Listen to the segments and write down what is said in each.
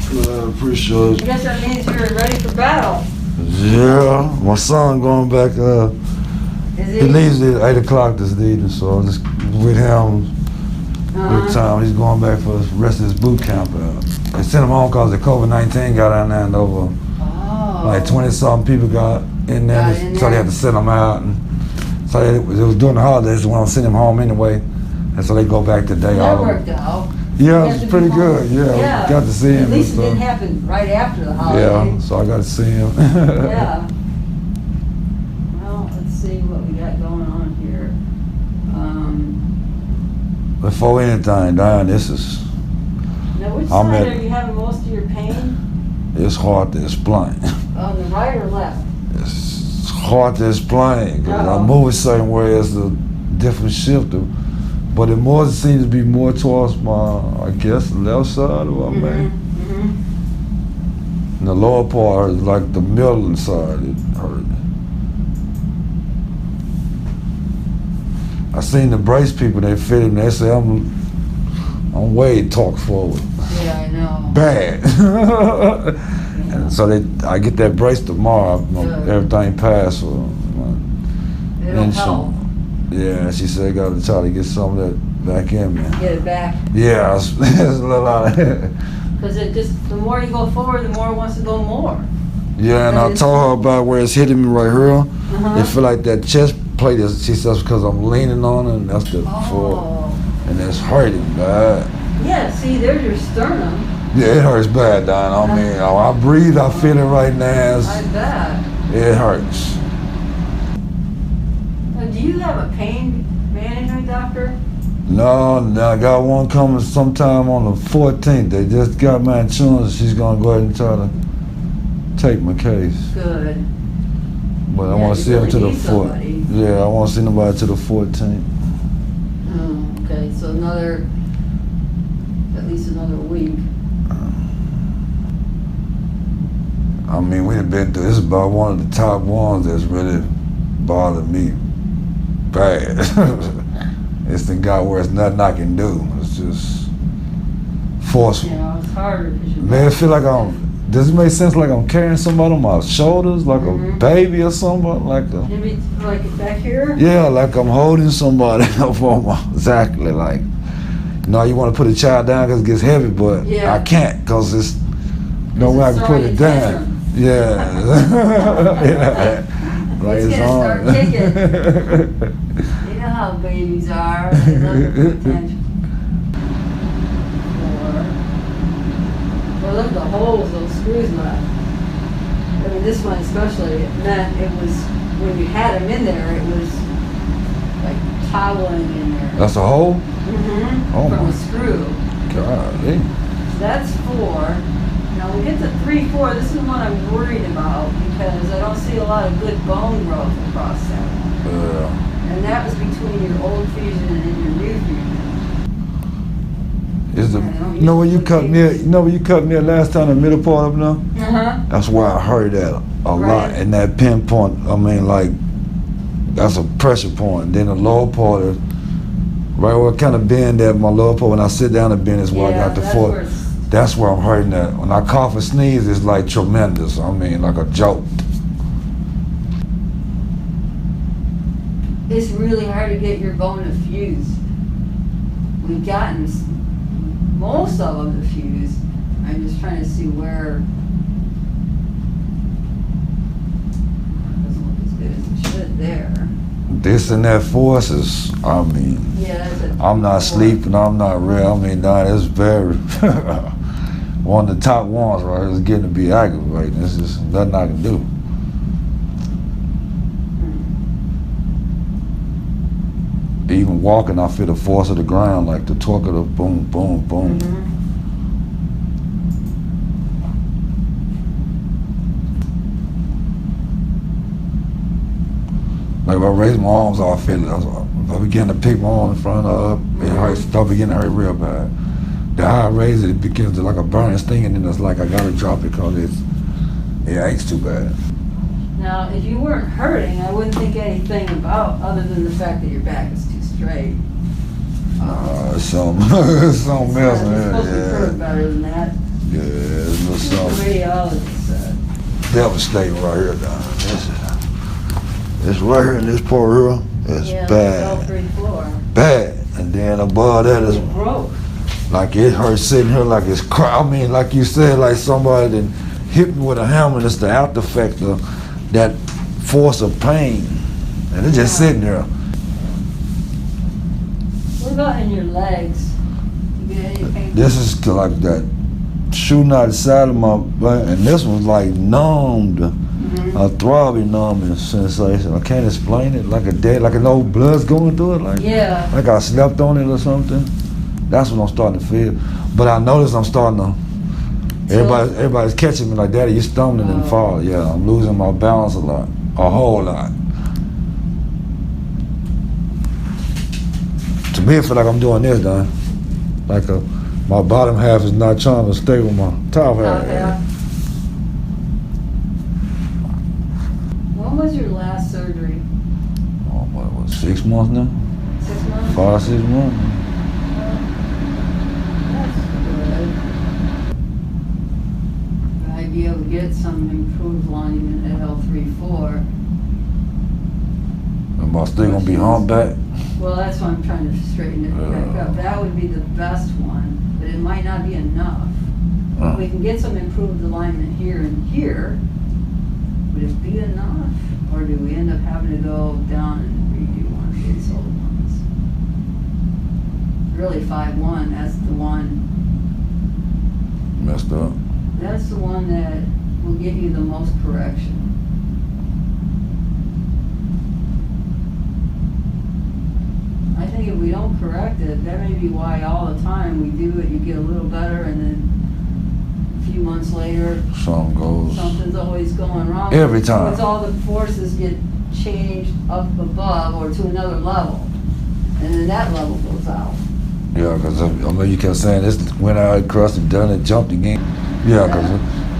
I appreciate I guess that means you're ready for battle. Yeah, my son going back. Is He leaves at 8 o'clock this evening, so I'm just with him. Good time. He's going back for the rest of his boot camp. They sent him home because the COVID-19 got down there and over. Like 20-something people got in there, so they had to send them out. And so it was during the holidays when I was sending him home anyway, and so they go back today. That worked out. Yeah, it was pretty good. Yeah, got to see him. At least it didn't happen right after the holiday. Yeah, so I got to see him. Yeah. Well, let's see what we got going on here. Before anything, Diane, this is. Now, which side are you having most of your pain? It's hard to explain. On the right or left? It's hard to explain because I move a certain way as a different shifter, but it more seems to be more towards my, I guess, the left side of my man. And the lower part is like the middle side. It hurt. I seen the brace people. They fit it and they say I'm way talk forward. Yeah, I know. Bad. And so I get that brace tomorrow. Everything passed for It'll help. Yeah, she said I got to try to get some of that back in me. Get it back. Yeah, it's a little out of it. Because the more you go forward, the more it wants to go more. Yeah, and I told her about where it's hitting me right here. It feel like that chest plate is. She says because I'm leaning on it, and that's the floor, and it's hurting bad. Yeah, see, there's your sternum. Yeah, it hurts bad, Don. I mean, I breathe, I feel it right now. I bet. It hurts. Do you have a pain management doctor? No, I got one coming sometime on the 14th. They just got my insurance. She's gonna go ahead and try to take my case. Good. But I want to see her to the 4th. Yeah, I want to see nobody to the 14th. Oh, okay. So at least another week. I mean, we've been through. This is about one of the top ones that's really bothered me bad. It's the guy where it's nothing I can do. It's just forceful. Yeah, it's harder. Man, I feel like does it make sense like I'm carrying somebody on my shoulders, like a baby or something? Like back here? Yeah, like I'm holding somebody up on my, exactly like, you want to put a child down because it gets heavy, but I can't because it's no way I can put it down. Yeah. Yeah. Like it's gonna start kicking. You know how babies are. They love the potential. Well, look at the holes those screws left. I mean, this one especially, it meant it was, when you had them in there, it was like toggling in there. That's a hole? Oh, from a screw. Golly. So that's 4. Now we get to 3, 4. This is what I'm worried about because I don't see a lot of good bone growth across that one. And that was between your old fusion and your new fusion. You know where you cut me last time, the middle part of now? That's why I heard that a lot. And that pinpoint, I mean, like, that's a pressure point. Then the lower part is right where I kind of bend at my lower part. When I sit down and bend is where I got the foot. That's where I'm hurting at. When I cough and sneeze, it's like tremendous. I mean, like a joke. It's really hard to get your bone to fuse. We've gotten most of them to fuse. I'm just trying to see where. Doesn't look as good as it should there. This and that force is, I mean, I'm not sleeping, I'm not real. I mean, it's very, one of the top ones right here is getting to be aggravating. It's just nothing I can do. Even walking, I feel the force of the ground, like the torque of the boom, boom, boom. Like if I raise my arms, I feel it. If I begin to pick my arm in front of it hurts. If I begin to hurt real bad. The higher I raise it, it begins to like a burning sting, and then it's like I gotta drop it because it aches too bad. Now, if you weren't hurting, I wouldn't think anything about other than the fact that your back is too straight. Something else, man. It's supposed to be better than that. Yeah, it's a little The something. radiologist said. Devastating right here, Don. It's right here in this part here. It's Yeah, bad. L3-4. Bad. And then above that is It broke. like it hurts sitting here like it's I mean, like you said, like somebody that hit me with a hammer. It's the after effect of that force of pain. And it's just sitting there. What about in your legs? You get any pain? This is to like that shooting out the side of my butt, and this was like numbed. A throbbing numbing sensation. I can't explain it. Like a dead, like an old blood's going through it. Like like I slept on it or something. That's what I'm starting to feel. But I notice I'm starting to. Everybody's catching me like, Daddy, you stumbling and falling. Yeah, I'm losing my balance a lot, a whole lot. To me, it feel like I'm doing this, Don. Like my bottom half is not trying to stay with my top half. When was your last surgery? Oh, what, 6 months now? 6 months? 5, 6 months. That's good. I'd be able to get some improved alignment at L3-4. Am I still gonna be humpback? Well, that's why I'm trying to straighten it back up. That would be the best one, but it might not be enough. We can get some improved alignment here and here. Would it be enough? Or do we end up having to go down and redo one of these old ones? Really 5-1, that's the one. Messed up. That's the one that will give you the most correction. I think if we don't correct it, that may be why all the time we do it, you get a little better, and then a few months later, something's always going wrong. Every time. Because all the forces get changed up above or to another level, and then that level goes out. Yeah, because I know you kept saying this went out across and done and jumped again. Yeah, because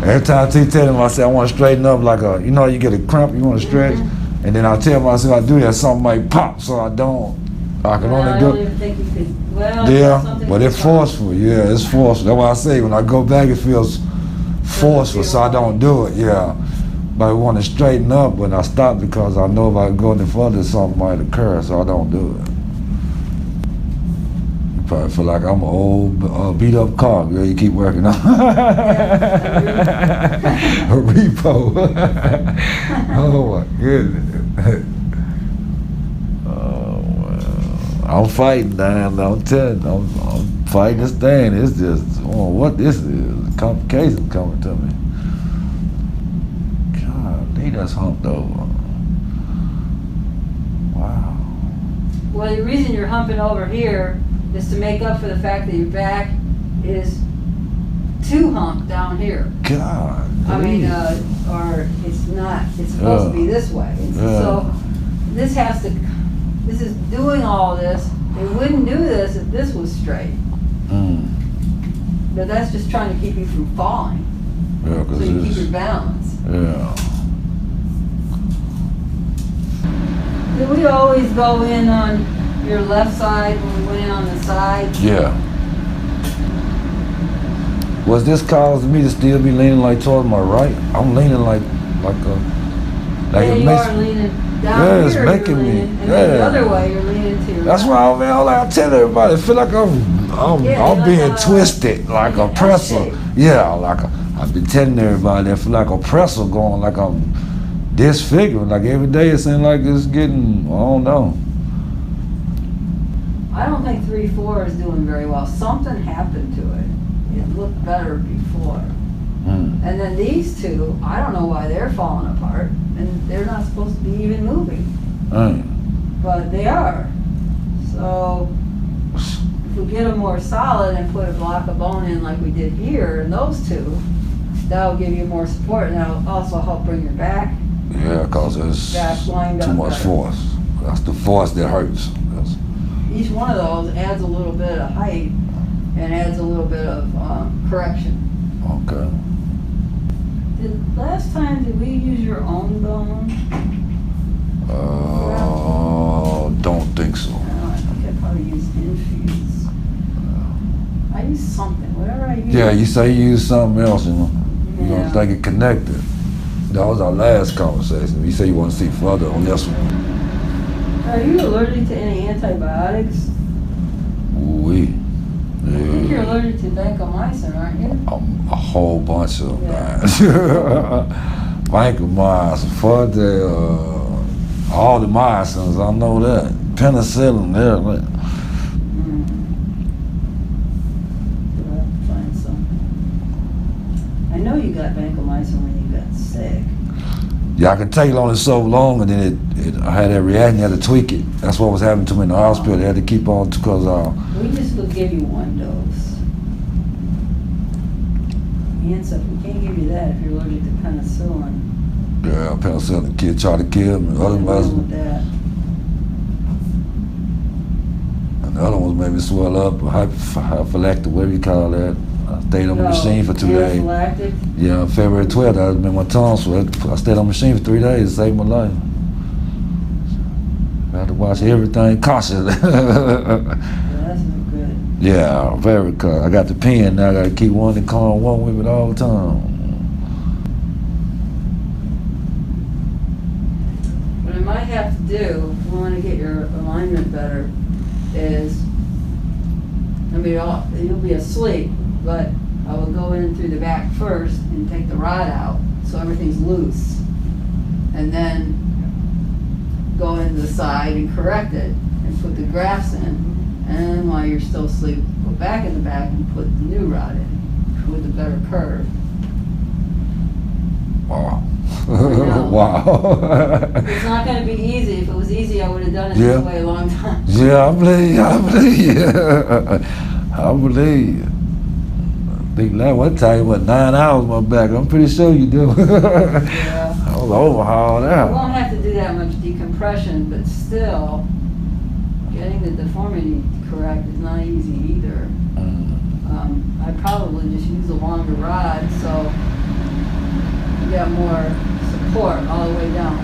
every time I tell him, I say I want to straighten up like a, you know, you get a cramp, you want to stretch, and then I tell myself I do that, something might pop, so I don't. I can only I do. don't even think you could. Well, Yeah, but it's forceful. Yeah, it's forceful. That's why I say when I go back, it feels forceful, so I don't do it. Yeah, but I want to straighten up, but I stop because I know if I go any further, something might occur, so I don't do it. You probably feel like I'm an old beat up car. Girl, you keep working on. A repo. Oh my goodness. I'm fighting, Dan. I'm telling you, I'm fighting this thing. It's just, what this is. Complications coming to me. God, that's humped over. Wow. Well, the reason you're humping over here is to make up for the fact that your back is too humped down here. God. I mean, or it's not. It's supposed to be this way. So this is doing all this. It wouldn't do this if this was straight. But that's just trying to keep you from falling. Yeah, so you keep your balance. Yeah. Did we always go in on your left side when we went in on the side? Yeah. Was this causing me to still be leaning like towards my right? I'm leaning like yeah, you are leaning down here. It's making me. And then the other way, you're leaning to your That's right. why I tell everybody, I feel like I'm being twisted like a pretzel. Yeah, I've been telling everybody, I feel like a pretzel going, like I'm disfiguring. Like every day it seems like it's getting, I don't know. I don't think 3-4 is doing very well. Something happened to it. It looked better before. And then these two, I don't know why they're falling apart, and they're not supposed to be even moving. But they are. So if we get them more solid and put a block of bone in like we did here, and those two, that'll give you more support, and that'll also help bring your back. Yeah, because it's too much force. That's the force that hurts. Each one of those adds a little bit of height and adds a little bit of correction. Okay. Last time, did we use your own bone? Don't think so. I think I probably used infused. I use something, whatever I use. Yeah, you say you use something else, you know. You Yeah. don't think it connected. That was our last conversation. You say you want to see further on this one. Are you allergic to any antibiotics? Ooh-wee. I think you're Yeah. allergic to vancomycin, aren't you? A whole bunch of Yeah. vancomycin, for the all the mycins, I know that. Penicillin, everything. We'll have to find some. I know you got vancomycin when you got sick. Yeah, I can take it only so long, and then I had that reaction. You had to tweak it. That's what was happening to me in the hospital. They had to keep on because We just will give you one dose. And so we can't give you that if you're allergic to penicillin. yeah, penicillin kid tried to kill me. Other Nothing medicine, with that. and the other ones made me swell up. Hypophylaxis, whatever you call that. I stayed on the machine for 2 days. Anaphylactic. Yeah, February 12th, I made my tongue swell. I stayed on the machine for 3 days. It saved my life. I had to watch everything cautiously. Yeah, that's not good. Yeah, very cautious. I got the pen now. I got to keep one to calm one with it all the time. What I might have to do, if you want to get your alignment better, is, I mean, you'll be asleep, but I will go in through the back first and take the rod out so everything's loose. And then go into the side and correct it and put the grafts in. And then while you're still asleep, go back in the back and put the new rod in with a better curve. Wow. know. Wow. It's not going to be easy. If it was easy, I would have done it Yeah. this way a long time. Yeah, I believe you. I believe you. I think that one time, 9 hours my back. I'm pretty sure you do. Yeah. I was overhauled You out. won't have to do that much decompression, but still, getting the deformity correct is not easy either. I'd probably just use a longer rod so you got more support all the way down.